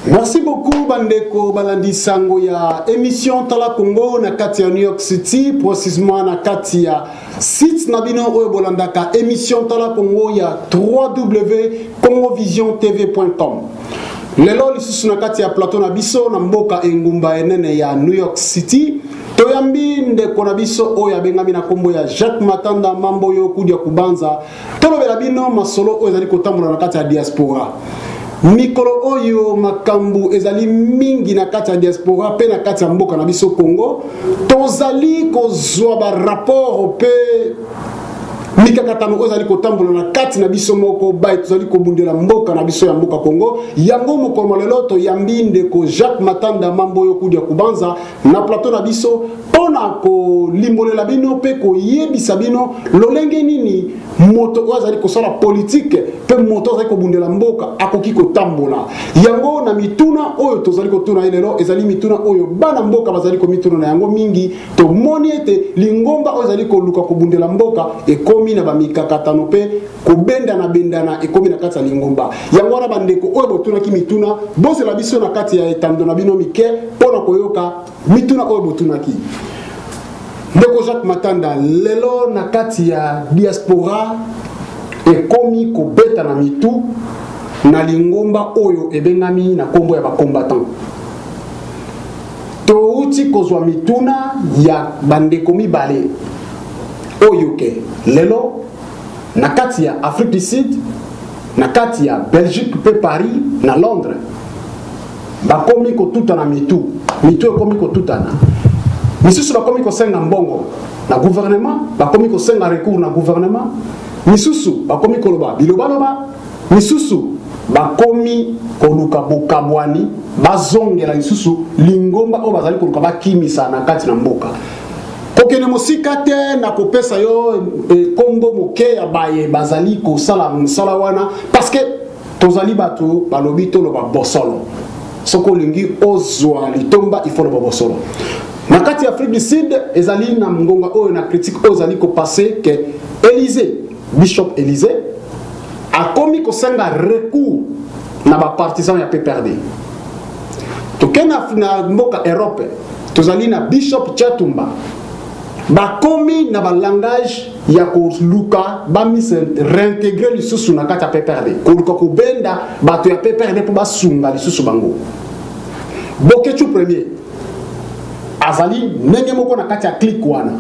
Merci beaucoup Bandeko Balandi Sango ya émission Tala Congo na kati ya New York City, précisément na kati ya site nabino oyo bolandaka émission Tala Congo ya www.congovisiontv.com. Lelo lisusu na kati ya plateau na biso na mboka engumba enene ya New York City. Toyambi ndeko na biso oyo abengami na kombo ya Jacques Matanda mambo yo kudia kubanza. Tolobela bino masolo oyo ezali kotambola na kati ya diaspora. Mikolo oyo makambu ezali mingi na kati ya diaspora pe na kati ya mboka na biso Congo. Tozali kozwa ba rapport pe mikakatano oyo ezali kotambola na kati na biso moko bai tozali kobundela mboka na biso ya mboka Congo. Yango mokolo lelo toyambi ndeko Jacques Matanda mambo yo kudia kubanza na plateau na biso pona ko limbolela bino pe ko yebisa bino lolenge nini moto oyo azali kosala politique pe moto azali kobundela mboka akoki kotambola. Yango na mituna oyo tozali kotuna lelo ezali mituna oyo bana mboka bazali komituna na yango mingi to moni ete lingomba oyo ezali koluka kobundela mboka ekomi na bamikakatano pe kobenda na bendana ekomi na kati ya lingomba. Yango wana bandeko oyo botuna ki mituna bozela biso na kati ya etando na bino mike pona koyoka mituna oyo botuna ki. Ndeko Jacques Matanda lelo na kati ya diaspora ekomi kobeta na mitu na lingomba oyo ebengami na kombo ya bakombatant. Touti kozwa mituna ya bandeko mibale oyo ke lelo na kati ya Afrique du Sud, na kati ya Belgique pe Paris na Londres bakomi kotutana mitu ekomi kotutana. Misusu bakomi kosenga mbongo na gouvernement, bakomi kosenga recours na gouvernement. Misusu bakomi koloba bilobaloba, misusu bakomi koluka bokabwani bazongela misusu lingomba o bazali koluka bakimisa na kati na mboka. Kokene mosika te na kopesa yo kombo moke ya baye bazali kosala msala wana parce que tozali bato balobi toloba bosolo. Soko lingi ozwa litomba il faut le bosolo. Na kati ya Afrique du Sud ezali na mgonga oyo na critique oyo ezali ko passer que Élysée, Bishop Élysée akomi kosenga recours na ba partisans ya PPRD. Tokena na mboka Europe tozali na Bishop Chatumba bakomi na ba langage ya ko luka ba mise réintégrer lisusu na kati ya PPRD ko luka ko benda bato ya PPRD po basunga lisusu bango. Bokechu premier azali nenge moko na kati ya clique wana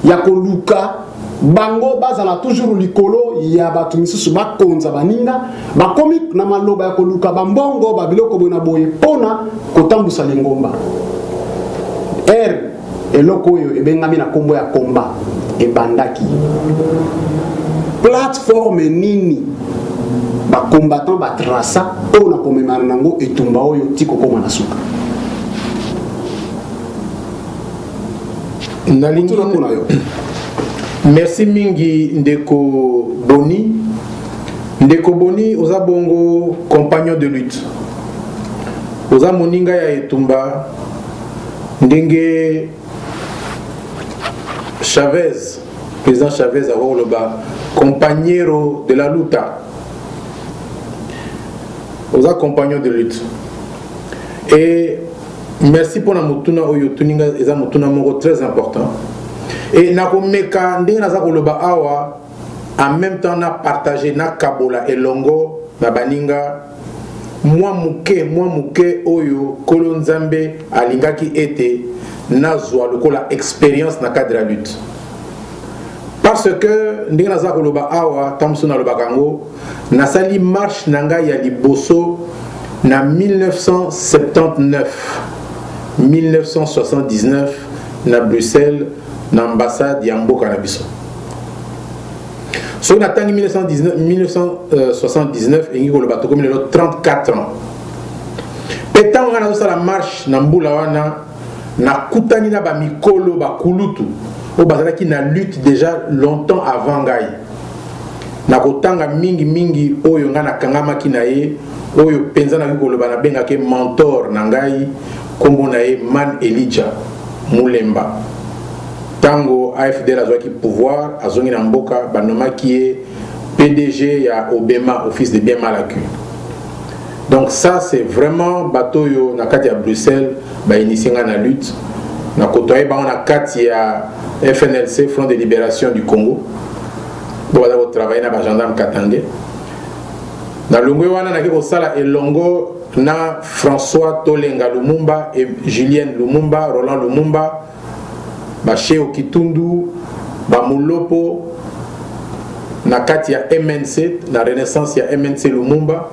ya koluka bango bazala toujours likolo ya batu misusu bakonza baninga bakomi na maloba ya koluka bambongo babiloko bona boye pona kotambusa lingomba eloko oyo ebengami na kombo ya komba ebandaki plateforme nini bakombatant batrasa oyo na komemana nango etumba oyo tiko koma na suka. Merci mingi ndeko Boni. Ndeko Boni oza bongo compagnon de lutte. Oza moninga ya etumba ndenge Chavez, président Chavez a roloba compagnero de la luta. Oza compagnon de lutte. Et merci pour la mutuna oyo tuninga eza mutuna moko très important. Et na komeka ndenge naza koloba awa en même temps na partager na kabola elongo na baninga moi muke oyo kolonzambe alingaki ete nazwa lokola expérience na cadre de la lutte. Parce que ndenge naza koloba awa tamso na loba kango nasali marche nanga ya liboso na 1979 na Bruxelles na ambassade ya mboka na biso. So na tangi 1979 engi koloba tokomi lelo 34 ans. Petan wana osala marche na mbula wana na kutani na ba mikolo ba kulutu o bazalaki na lutte déjà longtemps avant ngai. Na kotanga mingi oyo nga nakangamaki na ye oyo penza na koloba na benga ke mentor na ngai kombo na ye Man Elijah Mulemba. Tango AFDL azwaki pouvoir azongi na mboka banomaki ye PDG ya Obema office de bien mal acquis. Donc ça c'est vraiment bateau yo na kati à Bruxelles ba initié na lutte na côtoyer ba on a kati ya FNLC Front de Libération du Congo. Bon va travailler na ba gendarme Katangé. Na longo wana na ko sala elongo na François Tolenga Lumumba et Julien Lumumba, Roland Lumumba, ba Cheo Kitundu, ba Mulopo na kati ya MNC, na renaissance ya MNC Lumumba.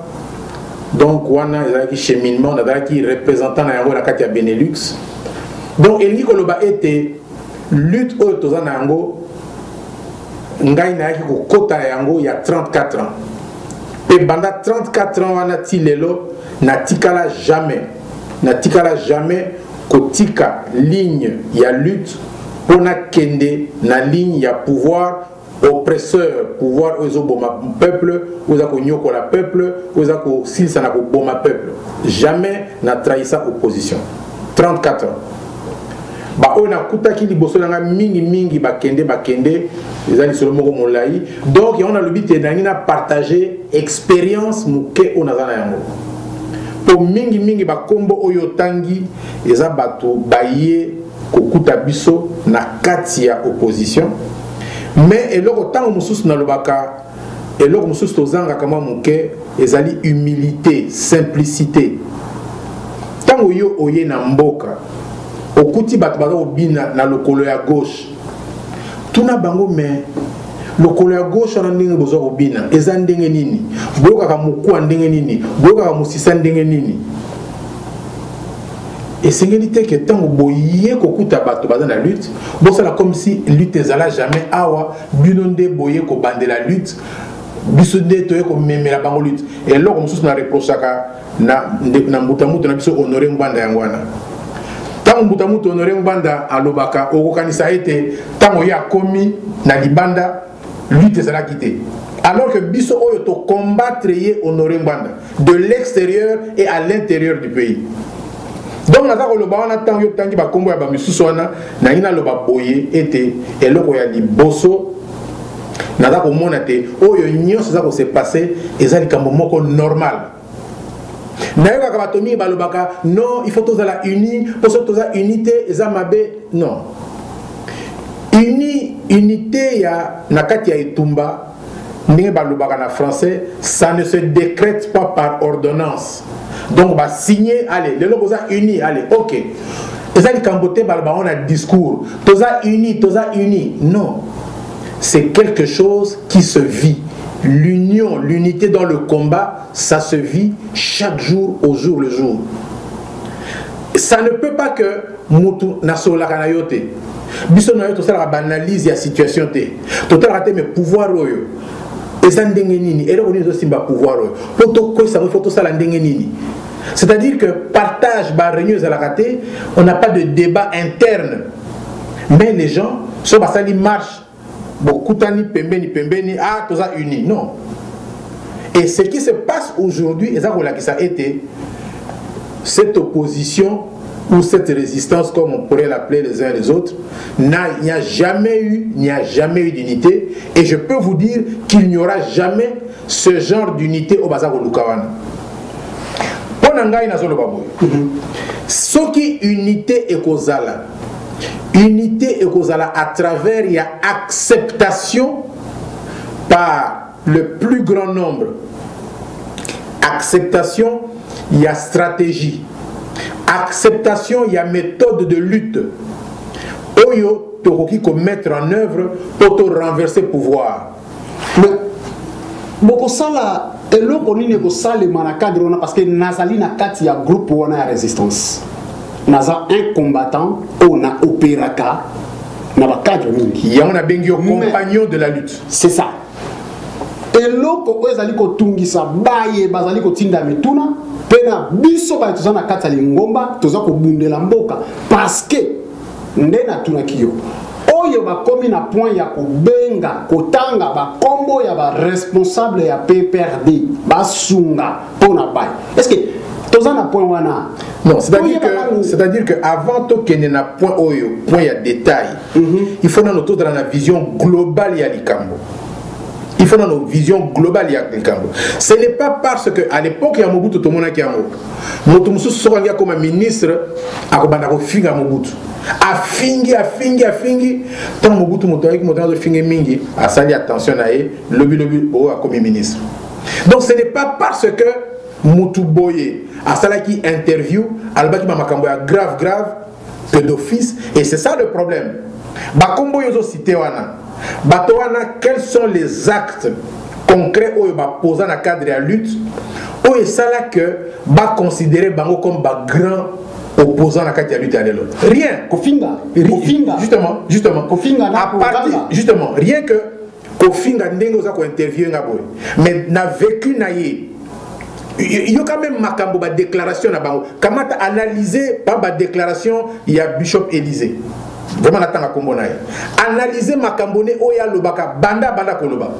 Donc wana ezaki cheminement na qui représentant na yango na kati ya Benelux. Donc elingi koloba ete lutte oyo toza na yango ngai na yaki ko kota yango ya 34 ans. Et pendant 34 ans wana ti lelo na tikala jamais kotika ligne ya lutte pona kende na ligne ya pouvoir oppresseur, pouvoir ozo boma peuple, oza ko nyokola peuple, oza ko silsa na ko boma peuple. Jamais na trahissa opposition. 34 ans. Ba on a kutaki liboso na mingi bakende ezali solo moko molai. Donc on a le but na partager expérience muke onazana yango. Po mingi bakombo oyo tangi eza bato baye kokuta biso na kati ya opposition. Mais eloko tango mususu na lobaka eloko mususu tozanga kama muke ezali humilité, simplicité. Tango yo oye na mboka okuti bato baza obina na lokolo ya gauche tuna bango me lokolo ya gauche wana ndenge boza obina eza ndenge nini boyokaka mokua ndenge nini boyokaka mosisa ndenge nini esengeli te ke ntango boye kokuta bato baza na lutte bosala comme si lutte ezala jamais awa bino nde boye kobandela lutte biso nde toye komemela bango lutte eloko mosusu na reprochaka na mbutamutu na biso honore ngbanda yango wana tango mbutamutu honore ngbanda alobaka okokanisa ete tango ye akomi na libanda lutte ezalaki te alors que biso oyo to combattre ye honore ngbanda de l'extérieur et à l'intérieur du pays. Donc naza koloba wana tango yo tangi bakombo ya bamisusu wana na ina loba boye ete eloko ya liboso naza komona te oyo nyonso za ko se passer ezali kambo moko normal. Nayoka kabatomi balobaka non il faut tozala uni pour toza unité eza mabe non. Unité ya nakati ya etumba ndenge balobaka na français ça ne se décrète pas par ordonnance. Donc bah signer allez le logo ça uni allez OK. Ezali kambote balobaka on a discours toza uni non. C'est quelque chose qui se vit. L'union, l'unité dans le combat, ça se vit chaque jour au jour le jour. Ça ne peut pas que mutu naso la kanayote. Biso na yoto sala banalise ya situation te. Total raté mes pouvoirs oyo. Eza ndenge nini? Et reconnaître aussi ba pouvoir oyo. Poto ko ça faut to sala ndenge nini? C'est-à-dire que partage ba réunion à la raté, on n'a pas de débat interne. Mais les gens sont basali marche. Beaucoup tani pembeni ah toza unis non. Et ce qui se passe aujourd'hui ça été cette opposition ou cette résistance comme on pourrait l'appeler les uns les autres il n'y a jamais eu d'unité et je peux vous dire qu'il n'y aura jamais ce genre d'unité au bazar Lukawana. Ponangai na zolo baboy. Soki unité ekozala unité ekozala à travers il y a acceptation par le plus grand nombre. Acceptation, il y a stratégie. Acceptation, il y a méthode de lutte. Oyo tokoki ko mettre en œuvre pour te renverser pouvoir. Mais boko sala eloko nini ko sala manakadre on parce que nazali na kati ya groupe wana ya résistance. Naza un combattant on a opéraka na ba cadre mingi ya on a bengi compagnon de la lutte. C'est ça. Eloko ezali ko tungisa baye bazali ko tinda mituna pena biso ba tozana kati ya lingomba toza ko bundela mboka parce que ndena tunakiyo oyo bakomi na point ya kobenga kotanga bakombo ya ba responsable ya PPRD basunga pona baye. Est-ce que tozana point wana? Non, c'est-à-dire que avant to kene na point oyo point ya détail il faut na noto dans la vision globale ya likambo. Il faut dans nos visions globales. Ce n'est pas parce qu'à l'époque, il y a Mobutu, tout le monde qui a Mobutu sera comme un ministre, à finga Mobutu. A fingi. Tant Mobutu, fingi, a sali attention à lobby, comme ministre. Donc ce n'est pas parce que Moutou Boye a sali qui interview, Albaki Mamakamboya grave, que d'office, et c'est ça le problème. Bakombo yozo cité wana. Batowana, quels sont les actes concrets où il va poser dans le cadre de la lutte, où il ça là que va considérer Bango comme grand opposant à la cadre de la lutte à l'élo. Rien. Kofinga. Justement. Kofinga à partir, justement, rien que Kofinga n'engo za ko interviewer ngabo. Mais n'a vécu naïe. Il y a quand même Makambo ba déclaration na bango. Comment analyser par ba déclaration il y a Bishop Élysée. Vraiment natanga kombo naïe. Analyser Makambo ne oya lobaka banda koloba.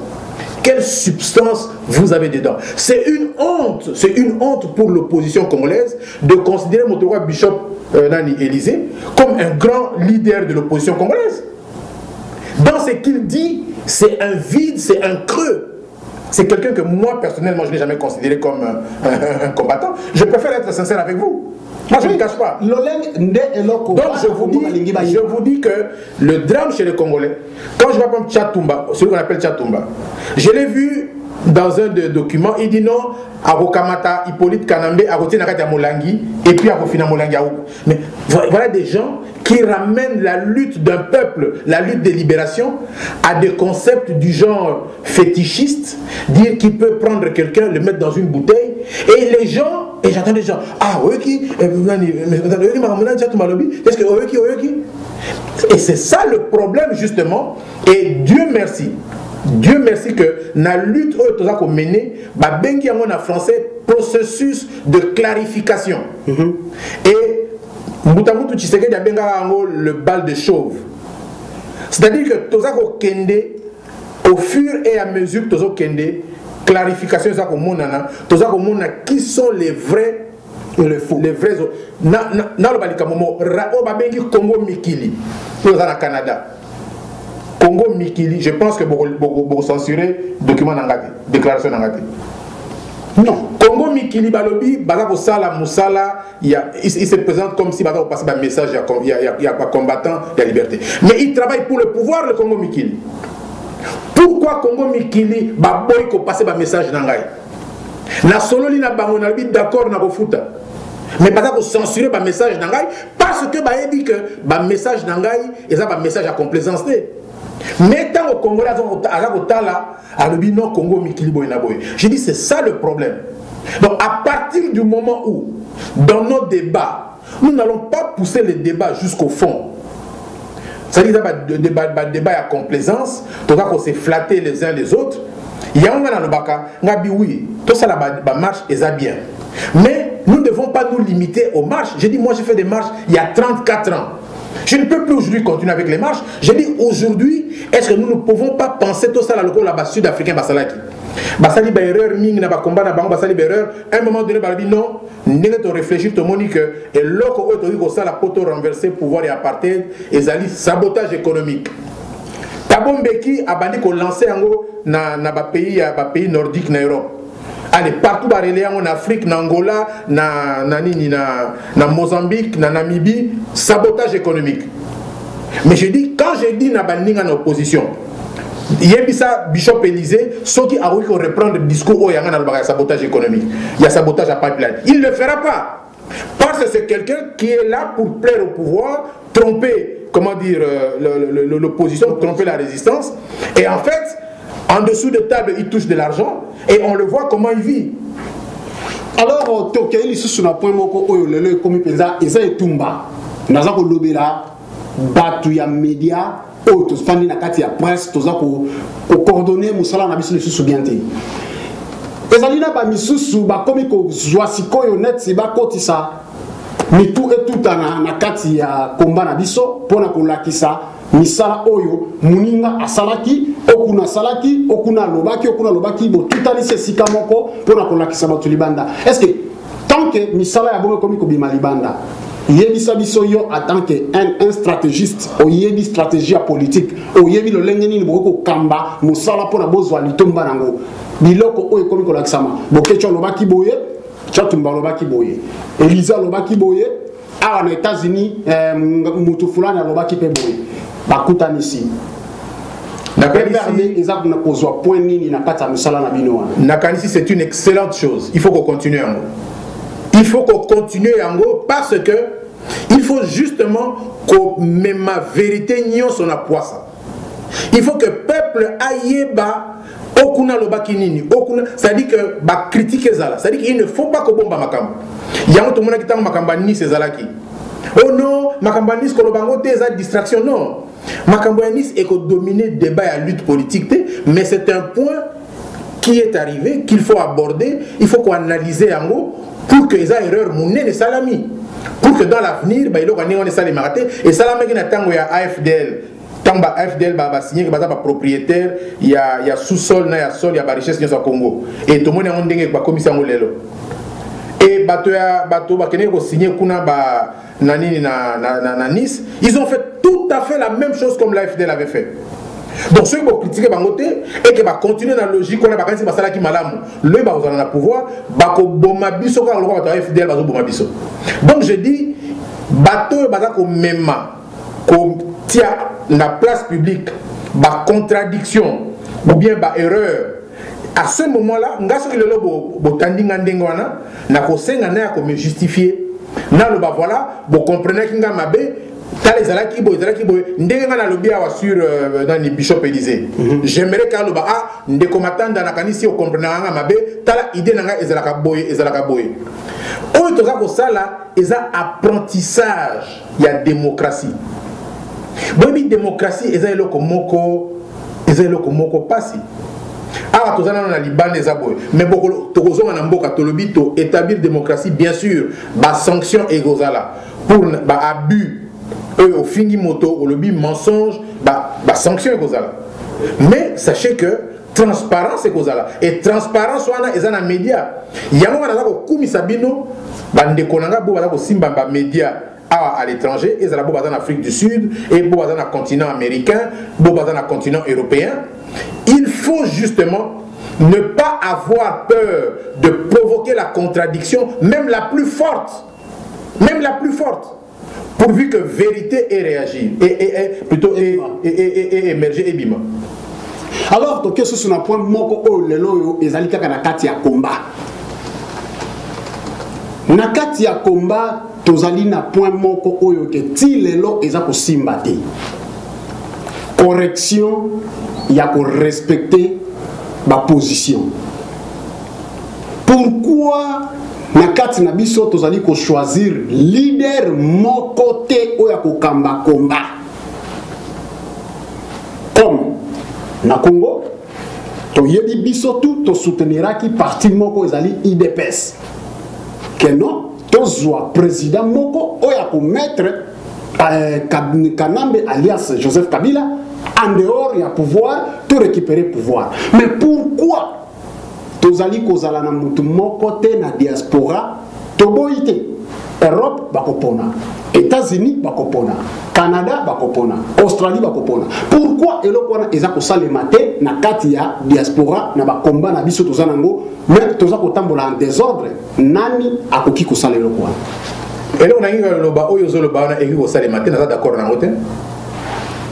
Quelle substance vous avez dedans? C'est une honte pour l'opposition congolaise de considérer Motorwa Bishop Nani Élysée comme un grand leader de l'opposition congolaise. Dans ce qu'il dit, c'est un vide, c'est un creux. C'est quelqu'un que moi, personnellement, je n'ai jamais considéré comme un combattant. Je préfère être sincère avec vous. Moi, je ne cache pas. Donc, je vous dis que le drame chez les Congolais, quand je vais prendre Tchatumba, celui qu'on appelle Tchatumba, je l'ai vu dans un des documents, il dit non, Arokamata, Hippolyte Kanambe, Aroté Nakata Molangi, et puis Arofina Molangi. Mais voilà des gens qui ramènent la lutte d'un peuple, la lutte des libérations, à des concepts du genre fétichiste, dire qu'il peut prendre quelqu'un, le mettre dans une bouteille, et les gens, et j'entends des gens, ah, Oyoki, est-ce que Oyoki? Et c'est ça le problème justement, et Dieu merci que la lutte que nous avons menée, en français, processus de clarification. Et Moutamutu Tshisekedi a le bal de chauve. C'est-à-dire que nous avons au fur et à mesure que nous avons clarification, nous avons qui sont les vrais et les faux. Les vrais. Congo Mikili, nous sommes au Canada. Congo Mikili, je pense que vous censurez document n'angati, déclaration n'angati. Non. Congo Mikili Balobi, Bazako Sala Moussala, il se présente comme si Bazako passe un message, il y a pas combattant, il y a liberté. Mais il travaille pour le pouvoir, le Congo Mikili. Pourquoi Congo Mikili, Baboy ko passe un message n'angai? La sololi na bango na bi d'accord na refuta. Mais Bazako censurer un message n'angai parce que ba dit que un message n'angai et ça un message à complaisance. Mais tant au Congolais, Congo Mikili Boynaboy. Je dis c'est ça le problème. Donc à partir du moment où, dans nos débats, nous n'allons pas pousser les débats jusqu'au fond. C'est-à-dire que débat à complaisance, tout ça qu'on s'est flatté les uns les autres. Il y a un gars dans le baka, oui, tout ça la marche et ça bien. Mais nous ne devons pas nous limiter aux marches. J'ai dit, moi j'ai fait des marches il y a 34 ans. Je ne peux plus aujourd'hui continuer avec les marches. J'ai dit aujourd'hui, est-ce que nous ne pouvons pas penser tout ça là-bas là-bas sud-africain Basalaki Basali erreur ming na combat na bango basali erreur un moment donné balabi non n'est to réfléchir to monique et loko o to ça la poto renverser pouvoir et apartheid et zali sabotage économique. Tabombeki a bandi ko lancer ango na pays nordique na Europe. Allez, partout en Afrique, en Angola, en Mozambique, en Namibie, sabotage économique. Mais je dis, quand je dis en opposition, il y a Bishop Élysée, ceux qui ont reprendre le discours où il y a sabotage économique, il y a sabotage à pipeline. Il ne le fera pas. Parce que c'est quelqu'un qui est là pour plaire au pouvoir, tromper, comment dire, l'opposition, tromper la résistance. Et en fait, en dessous de table, il touche de l'argent et on le voit comment il vit. Alors, Tokyo, sur le point où le commis pesa, et ça est Tumba. Nous avons lobela, batu ya média, autres, fani na kati ya presse, tous avons coordonné, musala na bisu le sous bienté. Ezalina ba misusu ba komi ko zwasiko yo net si ba kotisa. Mi tout et tout na kati ya komba na biso pona ko lakisa. Misala oyo muninga asalaki okuna salaki okuna lobaki bo tutali se sikamoko pona kolakisa batu libanda. Est-ce que tant que misala ya bongo komi ko bima libanda yebisa biso yo en tant que un stratégiste oyebi stratégie politique oyebi lo lenge nini boko kamba musala pona bozwa litomba nango biloko oyo komi ko laksama bokecho lobaki boye chatumba lobaki boye Elisa lobaki boye awa na États-Unis mutu fulani lobaki pe boye bakutanisi Nakanisi, c'est une excellente chose. Il faut qu'on continue en haut. Il faut qu'on continue en haut parce que il faut justement que même ma vérité n'y son poisson. Il faut que le peuple aille bas. Okuna lobaki nini okuna c'est-à-dire que ba critiquer ça c'est-à-dire qu'il ne faut pas que bomba makamba yango to mona kitanga makamba ni sezalaki oh non makamba ni ko lobango te za distraction non makamba ni est que dominer débat et lutte politique mais c'est un point qui est arrivé qu'il faut aborder il faut qu'on analyse yango pour que les erreurs mouné ne salami pour que dans l'avenir ba ilo ka ningo ne salami raté et salama ki na tango ya AFDL tant que AFDL va signer que le propriétaire, il y a sous-sol, il y a sol, il y a richesse au Congo. Et tout le monde est en train de commissaire Lelo. Et bateau va signer kuna nani na Nice. Ils ont fait tout à fait la même chose comme l'AFDL avait fait. Donc ceux qui vont critiquer Bangote et qui va continuer dans la logique qu'on a pas quand c'est qui malam, le va vous en pouvoir, bako bomabiso quand le AFDL va bomabiso. Donc je dis bateau bazako mema comme tia la place publique, ba contradiction ou bien ba erreur. À ce moment-là, ngaso ki lelo bo tandinga ndengwana na ko senga na ko me justifier. Na lo ba voilà, bo comprenez ki nga mabe tale zalaki bo ndenga na lobi awa sur dans les Bishop Élysée. J'aimerais ka lo ba ndeko matanda na kanisi o comprenez nga mabe tala idée na nga ezalaka boye. Oyo toza ko sala eza apprentissage ya démocratie. Bon, démocratie, c'est le komoko passi. Ah, tout ça dans la Liban les abois. Mais beaucoup, tout ça on a beaucoup tolobito établir démocratie, bien sûr, bah sanction et gozala pour bah abus, au fini moto, au lobby mensonge, bah sanction et gozala. Mais sachez que transparence et gozala et transparence on a dans les médias. Yango on a là au kumisabino, bah ndekonanga bo ba simba ba médias. À l'étranger, et ça en Afrique du Sud, et dans le continent américain, dans le continent européen. Il faut justement ne pas avoir peur de provoquer la contradiction, même la plus forte, pourvu que vérité ait réagi, et plutôt émerger et bima. Alors, donc, ce sont un point moko lelo ezalika kana kati ya combat. Na kati ya combat tozali na point moko oyo ke ti lelo eza ko simbate correction ya ko respecter ba position. Pourquoi na kati na biso tozali ko choisir leader moko te oyo ko kamba combat comme na Congo to yebi biso tout to souteniraki parti moko ezali IDPS que non tozwa président moko oya ko mettre Kanambe alias Joseph Kabila en dehors ya pouvoir to récupérer pouvoir. Mais pourquoi tozali kozala na mutu moko te na diaspora to boité Europe bakopona, États-Unis bakopona, Canada bakopona, Australie bakopona. Pourquoi eloko wana eza ko salema te na kati ya diaspora na bakomba na biso tozana ngo mais toza ko tambola en désordre nani akoki ko sala eloko wana. Et on a eu le bas oyo zo le bas on a eu au salema te na d'accord na ngote.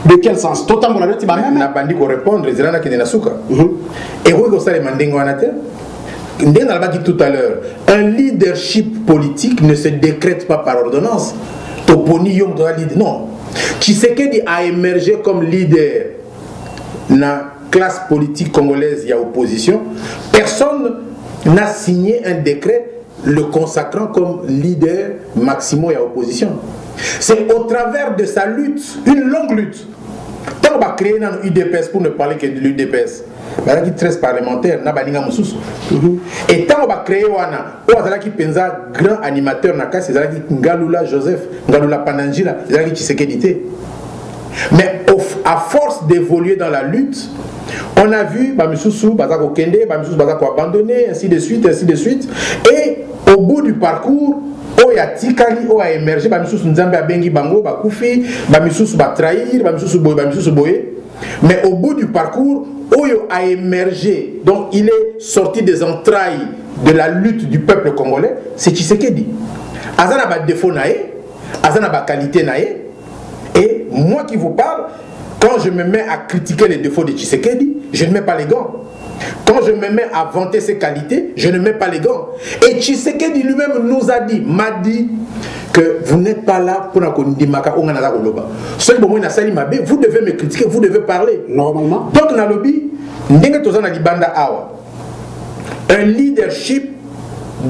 De quel sens? Tout tambola neti ba na bandi ko répondre zela na kene suka. Et oyo ko salema ndengo wana te. Ndeng alba dit tout à l'heure, un leadership politique ne se décrète pas par ordonnance. Toponi yom doit leader. Non. Tshisekedi a émergé comme leader na classe politique congolaise, il y a opposition. Personne n'a signé un décret le consacrant comme leader maximum, il y a opposition. C'est au travers de sa lutte, une longue lutte. Tant qu'on va créer dans l'UDPS, pour ne parler que de l'UDPS, il y a 13 parlementaires, et tant qu'on va créer, on va pensa grand animateur, Ngalula Joseph, Ngalula Pananjila, mais à force d'évoluer dans la lutte, on a vu Bamisusu, Bazako Kende, Bamisusu Bazako abandonné, ainsi de suite, et au bout du parcours, oya tikali oya émerger ba misusu nzambe abengi bango ba kufi ba misusu ba trahir ba misusu boye mais au bout du parcours oyo a émergé, donc il est sorti des entrailles de la lutte du peuple congolais, c'est Tshisekedi. Azana ba défaut naé, azana ba qualité naé, et moi qui vous parle, quand je me mets à critiquer les défauts de Tshisekedi, je ne mets pas les gants. Quand je me mets à vanter ses qualités, je ne mets pas les gants. Et Tshisekedi lui-même nous a dit, m'a dit, que vous n'êtes pas là pour vous devez me critiquer, vous devez parler. Normalement. Donc, dans le lobby, un leadership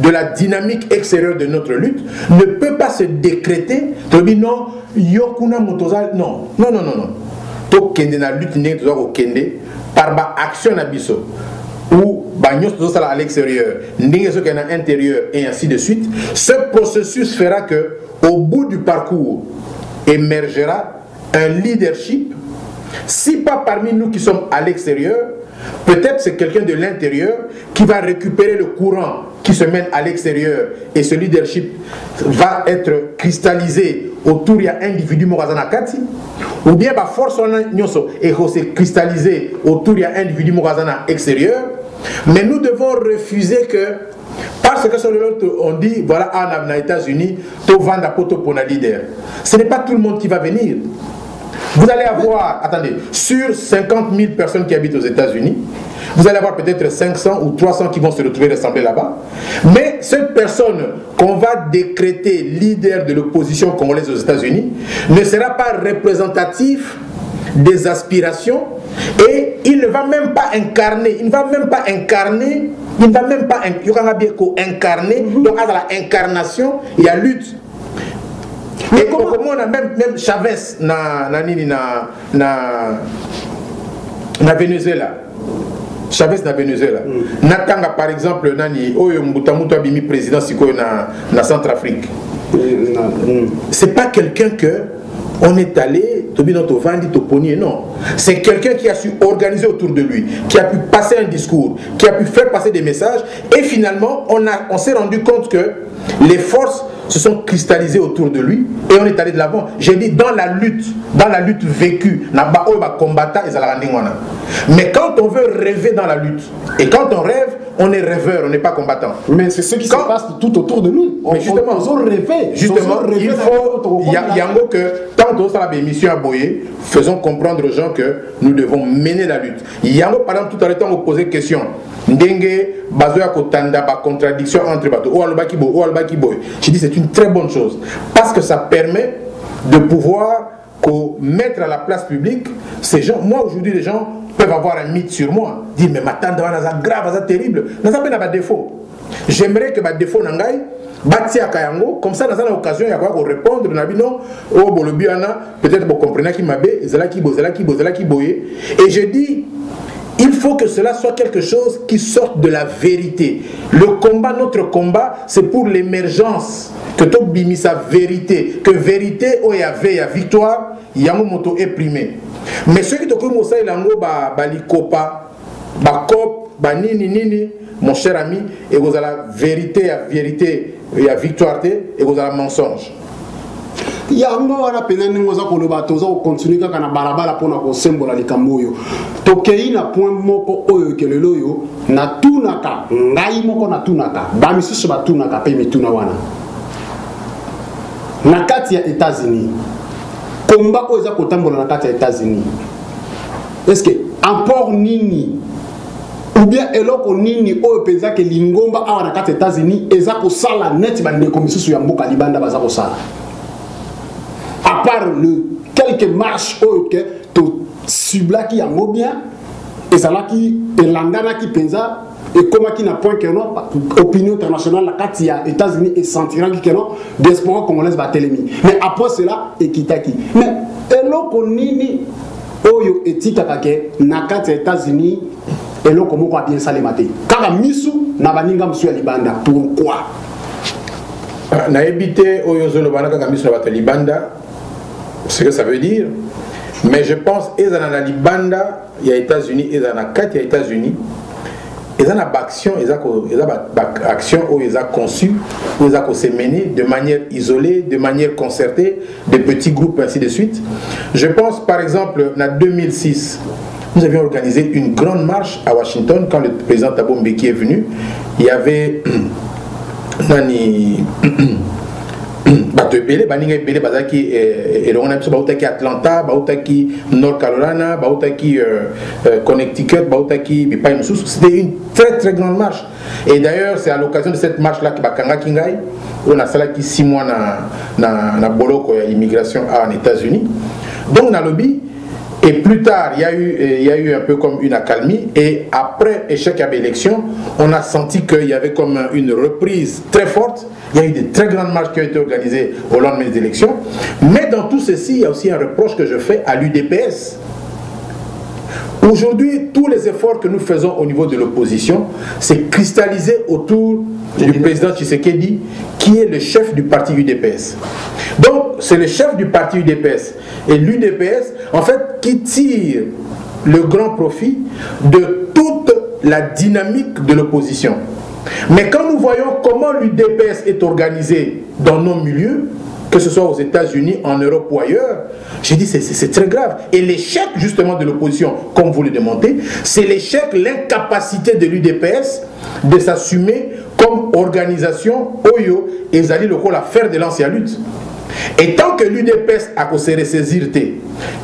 de la dynamique extérieure de notre lutte ne peut pas se décréter. Non, non. Donc, la lutte par action abisso ou à l'extérieur, à l'intérieur et ainsi de suite. Ce processus fera que au bout du parcours émergera un leadership, si pas parmi nous qui sommes à l'extérieur, peut-être c'est quelqu'un de l'intérieur qui va récupérer le courant qui se mène à l'extérieur et ce leadership va être cristallisé autour d'un individu Morazanakati, ou bien la force et se cristalliser autour d'un individu Morazana extérieur. Mais nous devons refuser que, parce que sur l'autre on dit, voilà, en États-Unis, tu vends la poto pour un leader. Ce n'est pas tout le monde qui va venir. Vous allez avoir, attendez, sur 50 000 personnes qui habitent aux États-Unis, vous allez avoir peut-être 500 ou 300 qui vont se retrouver rassemblés là-bas. Mais cette personne qu'on va décréter leader de l'opposition congolaise aux États-Unis ne sera pas représentatif des aspirations et il ne va même pas incarner, donc à la incarnation, il y a lutte. Et comment on a même Chavez na Venezuela. Chavez na Venezuela. Natanga par exemple nani oyo Mbutamutu abimi président sikoyo na Centrafrique. C'est pas quelqu'un que on est allé, non. C'est quelqu'un qui a su organiser autour de lui, qui a pu passer un discours, qui a pu faire passer des messages, et finalement, on s'est rendu compte que les forces se sont cristallisées autour de lui, et on est allé de l'avant. J'ai dit, dans la lutte vécue, mais quand on veut rêver dans la lutte, et quand on rêve, on est rêveur, on n'est pas combattant. Mais c'est ce qui se passe tout autour de nous. Mais justement, il faut, il y a un mot que, tant que ça l'émission à Boyer, faisons comprendre aux gens que nous devons mener la lutte. Il y a un mot, par exemple, tout à l'heure, on vous posait question. Ndengue, bazoya kotanda, ba contradiction entre bateaux. Je dis c'est une très bonne chose. Parce que ça permet de pouvoir mettre à la place publique ces gens. Moi, aujourd'hui, les gens peuvent avoir un mythe sur moi. Dire, mais ma tante, c'est grave, c'est terrible. Mais ça peut avoir des défauts. J'aimerais que ma défaut n'angaille. Comme ça, dans une occasion, il y a quoi répondre. Peut-être que vous comprenez qui m'a dit, et je dis, il faut que cela soit quelque chose qui sorte de la vérité. Le combat, notre combat, c'est pour l'émergence. Que tout bimi sa vérité. Que vérité, oh y a victoire, y a un moto éprimé. Mais ceux qui te connaissent, ça, il y a likopa, kop, nini, mon cher ami, et vous avez la vérité, il y a victoire, et vous avez le mensonge. yango wana pena ningoza koloba toza continuer kaka na balabala pona ko sembola likambo yo tokei na point moko oyo kelelo yo na tunaka ngai moko na tunaka ba misusu ba tunaka pe mituna wana na kati ya États-Unis komba oyo za kotambola na kati ya États-Unis est-ce que apport nini ou bien eloko nini oyo penza ke lingomba awa na kati ya États-Unis eza ko sala net ba ndeko misusu ya mboka libanda baza ko sala à part quelques marches que to subla qui yango bien et ça là qui landana qui penza et comme qui n'a point que non opinion internationale la carte ya États-Unis et sentira qui que non diaspora congolaise va télémi mais après cela ekitaki mais eloko nini oyo etika kake na carte ya États-Unis eloko moko a bien salé maté kaka misu na baninga musu ya libanda pourquoi na évité oyo zolo banaka kaka misu na bato libanda ce que ça veut dire, mais je pense que dans la Libanda, il y a États-Unis, et dans la 4 il y a États-Unis, ils ont action, action où ils ont conçu, où ils ont mené de manière isolée, de manière concertée, de petits groupes, ainsi de suite. Je pense par exemple en 2006, nous avions organisé une grande marche à Washington quand le président Thabo Mbeki est venu. Il y avait Nani Batebele, Baninga Bele Bazaki et on a Bautaki Atlanta, Bautaki North Carolina, Bautaki Connecticut, Bautaki Bipayimsous. C'était une très très grande marche. Et d'ailleurs, c'est à l'occasion de cette marche-là que Bakanga Kingai, on a ça qui 6 mois na Boloko, immigration en États-Unis. Donc, on a lobby. Et plus tard, il y a eu un peu comme une accalmie. Et après échec à l'élection, on a senti qu'il y avait comme une reprise très forte. Il y a eu de très grandes marches qui ont été organisées au lendemain des élections. Mais dans tout ceci, il y a aussi un reproche que je fais à l'UDPS. Aujourd'hui, tous les efforts que nous faisons au niveau de l'opposition, c'est cristalliser autour du président Tshisekedi, qui est le chef du parti UDPS. Donc, c'est le chef du parti UDPS et l'UDPS, en fait, qui tire le grand profit de toute la dynamique de l'opposition. Mais quand nous voyons comment l'UDPS est organisé dans nos milieux, que ce soit aux États-Unis, en Europe ou ailleurs, j'ai dit c'est très grave. Et l'échec justement de l'opposition, comme vous le demandez, c'est l'échec, l'incapacité de l'UDPS de s'assumer comme organisation Oyo et Zali le rôle à faire de l'ancienne lutte. Et tant que l'UDPS a se ressaisir,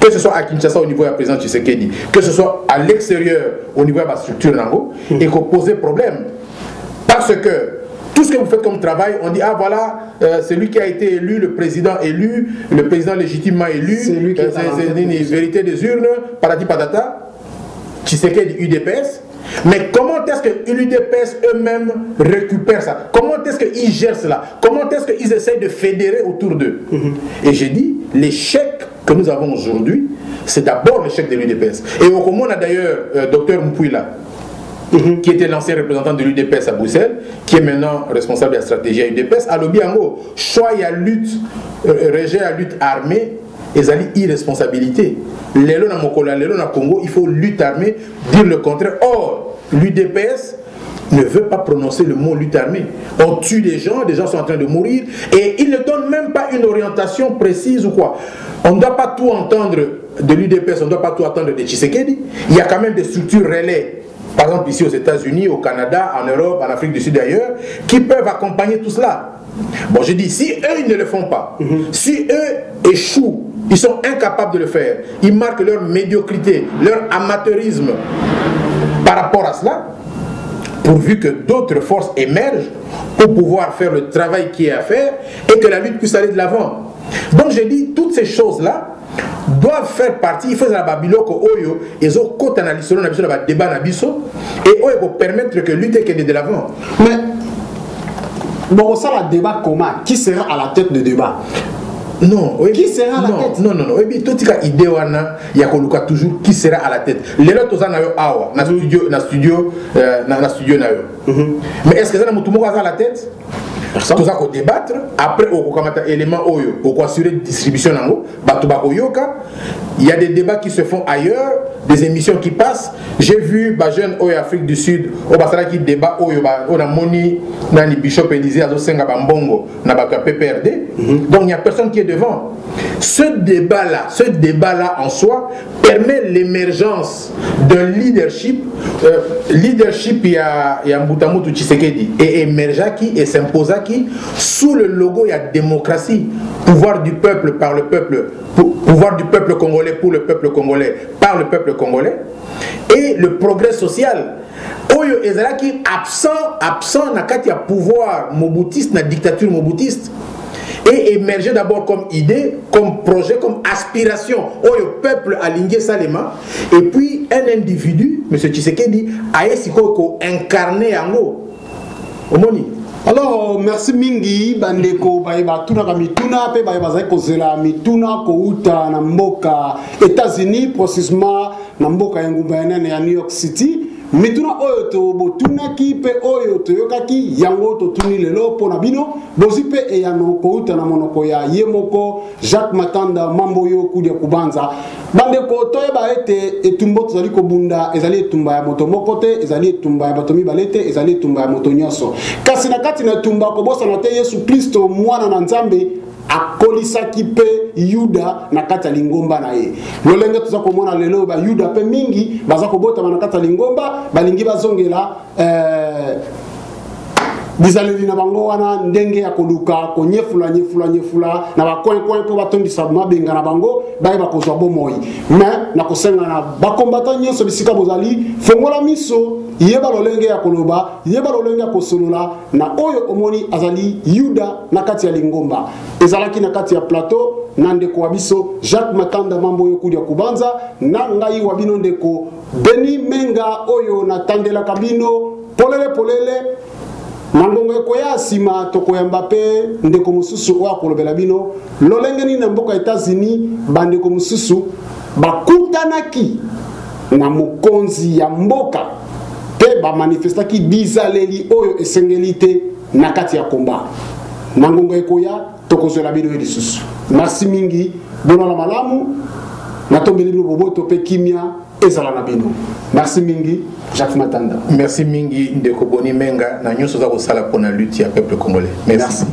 que ce soit à Kinshasa au niveau de la présidente Tshisekedi, que ce soit à l'extérieur au niveau de la structure Nango, et qu'on pose problème. Parce que tout ce que vous faites comme travail, on dit, ah voilà, c'est lui qui a été élu, le président légitimement élu, c'est une vérité des urnes, patati patata, Tshisekedi UDPS. Mais comment est-ce que l'UDPS eux-mêmes récupèrent ça? Comment est-ce qu'ils gèrent cela? Comment est-ce qu'ils essayent de fédérer autour d'eux? Et j'ai dit, l'échec que nous avons aujourd'hui, c'est d'abord l'échec de l'UDPS. Et au Congo, on a d'ailleurs Dr Mpouila, qui était l'ancien représentant de l'UDPS à Bruxelles, qui est maintenant responsable de la stratégie à l'UDPS, à Lobiango, choix à lutte, rejet à lutte armée, et ça dit irresponsabilité. L'élo na Mokola, l'élo na Congo, il faut lutte armée, dire le contraire. Or, l'UDPS ne veut pas prononcer le mot lutte armée. On tue des gens sont en train de mourir, et ils ne donnent même pas une orientation précise ou quoi. On ne doit pas tout entendre de l'UDPS, on ne doit pas tout entendre de Tshisekedi. Il y a quand même des structures relais, par exemple ici aux États-Unis, au Canada, en Europe, en Afrique du Sud d'ailleurs, qui peuvent accompagner tout cela. Bon, je dis, si eux, ils ne le font pas, si eux échouent, ils sont incapables de le faire, ils marquent leur médiocrité, leur amateurisme par rapport à cela, pourvu que d'autres forces émergent pour pouvoir faire le travail qui est à faire et que la lutte puisse aller de l'avant. Donc je dis, toutes ces choses-là doivent faire partie, il faut la babiloko oyo, ils ont côté analyse selon la débat nabiso et oyo pour permettre que lutte qu'elle est de l'avant. Mais bon, ça le débat comment? Qui sera à la tête du débat? Non, oui, qui sera à la tête? Non. Oui, tout cas idée wana ya koluka toujours qui sera à la tête. Les autres ça na yo awa na studio na yo. Mais est-ce que ça na mutu moko à la tête? Tout ça qu'on débattre après au kamata élément oyo au assurer distribution nango batu ba koyoka. Il y a des débats qui se font ailleurs, des émissions qui passent. J'ai vu ba jeune oyo Afrique du Sud au basala qui débat oyo ba on a moni nani Bishop Élysée azo senga ba mbongo na ba PPRD. Donc il y a personne qui est devant. Ce débat là en soi permet l'émergence d'un leadership il y a Mbutamutu Tshisekedi et Emerjaki et Sempozaki sous le logo il y a démocratie, pouvoir du peuple par le peuple, pouvoir du peuple congolais pour le peuple congolais par le peuple congolais et le progrès social. Oyo ezalaki absent na kati ya pouvoir mobutiste na dictature mobutiste et émerger d'abord comme idée, comme projet, comme aspiration au peuple aligné Salema et puis un individu, M. Tshisekedi, a incarné en haut. Omoni. Alors, merci Mingi, Bandeko, Baïba, Tuna Mituna, Baïba Zela, Mituna, Kouta, Namboka, États-Unis, précisément, Namboka, Yangoubana, et à New York City. mituna oyo to botunaki pe oyo to yokaki yango to tuni lelo pona bino bozi pe eyano kouta na monoko ya yemoko Jacques Matanda mambo yo kudia kubanza bande ko toyeba ete etumbo tozali kobunda ezali etumba ya moto moko te ezali etumba ya batomi balete ezali etumba ya moto nyonso kasi na kati na tumba kobosa na te Yesu Kristo mwana na Nzambe akolisaki pe Yuda na kati ya lingomba na ye lolenge tuza komona lelo ba Yuda pe mingi baza kobota na kati ya lingomba balingi bazongela bizaleli na bango wana ndenge ya koluka konyefula na bakoin po batondisa mabenga na bango baye bakozwa bomoi mais na kosenga na bakombata nyonso bisika bozali fongola miso yeba lolenge ya koloba yeba lolenge ya kosolola na oyo omoni azali Yuda na kati ya lingomba ezalaki na kati ya plateau na ndeko wa biso Jacques Matanda mambo yo kudia kubanza na ngai wa bino ndeko Beni Menga oyo na tandela kabino polele nangongo ekoya sima tokoyamba pe ndeko mususu wa kolobela bino lolengeni na mboka États-Unis bandeko mususu bakutanaki na mokonzi ya mboka pe ba manifestaki bizaleli oyo esengelite na kati ya komba nangongo ekoya tokozela bino elisusu merci mingi bona la malamu na tombeli bino boboto pe kimia ezala na bino merci mingi Jacques Matanda merci mingi ndeko Boni Menga na nyonso za kosala pona lutte ya peuple congolais merci.